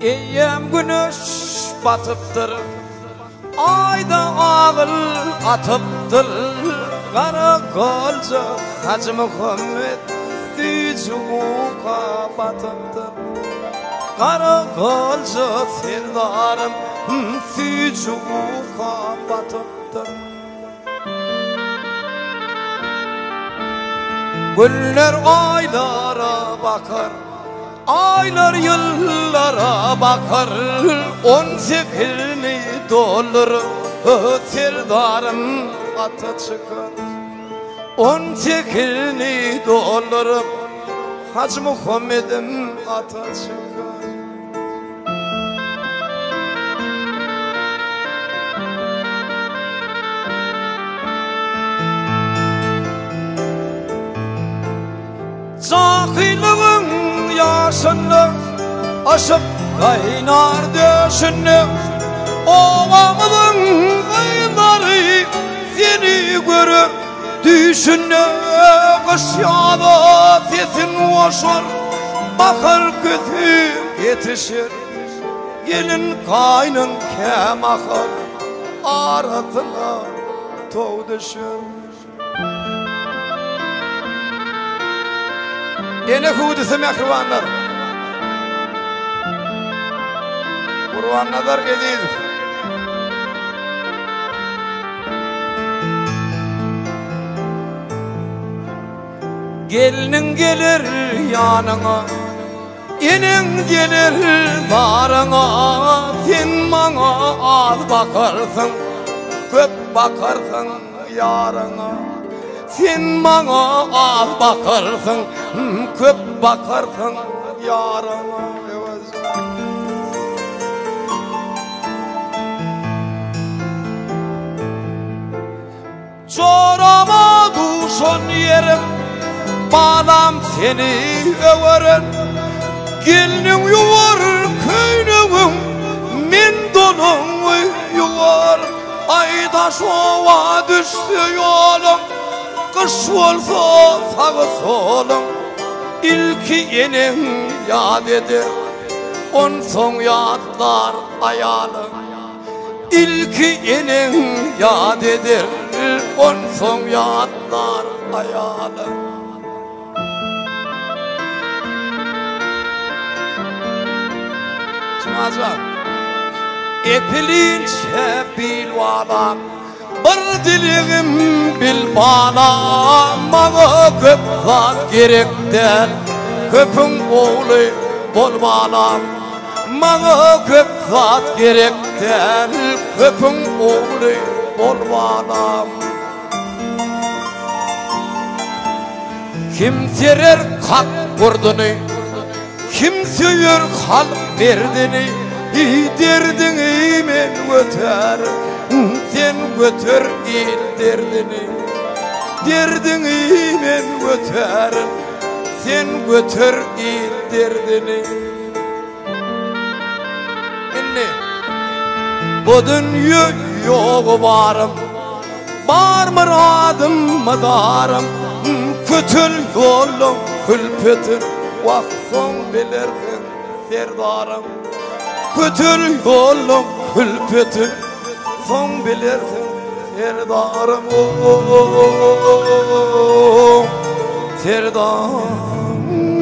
Eyyem güneş batıptır, ayda ağıl atıptır. Karakolcu Hacı Muhammed Tücüka batıptır. Karakolcu serdarım Tücüka batıptır. Günler aylara bakar, aylar yıllara bakar. 18'ni dolur serdarım ata çıkar. 18'ni dolur Hacı Muhammed'im ata çıkar. Cahilliğin yaşını aşıp kaynar döşünü, ovamızın kıyıları seni görür düşünü. Kış yağdı sesin boşar, bakar gözü yetişir. Gelin kaynın kem akar, arasına toğ düşür. Yine Kudüs'üm yakıvanlar, Kur'an-ı geliyor. Gelinin gelir yanına, inin gelir darına. Sen bana az bakarsın, köp bakarsın yarına. Sen bana az bakarsın, köp bakarsın yarına. Çorama duşun yerim, bağlam seni överim. Gelinin yuvar köynüğüm, min donum yuvar. Aydaş ova düştü yolum, kış olsa sağı solum. İlki yenim yad eder, on son yadlar ayalım. İlki yenim yad eder, on son yadlar ayalım. Çıkacak epilinçe bil valam, bir dilim bil bana. Bana köp zat gerekten, köpün oğlu bolmalam. Bana köp zat gerekten, köpün oğlu bolmalam. Kim serer kalp vurdunu, kim söyür kalp verdini. Derdini men götür, sen götür il derdini. Derdini men götür, sen götür il derdini. Inni bu dünya yok varım, var muradım madarım. Kötül yolum külpetin, vakfın bilirsin serdarım. Kötül yolum külpetin, son bilirsin serdarım. Serdarım.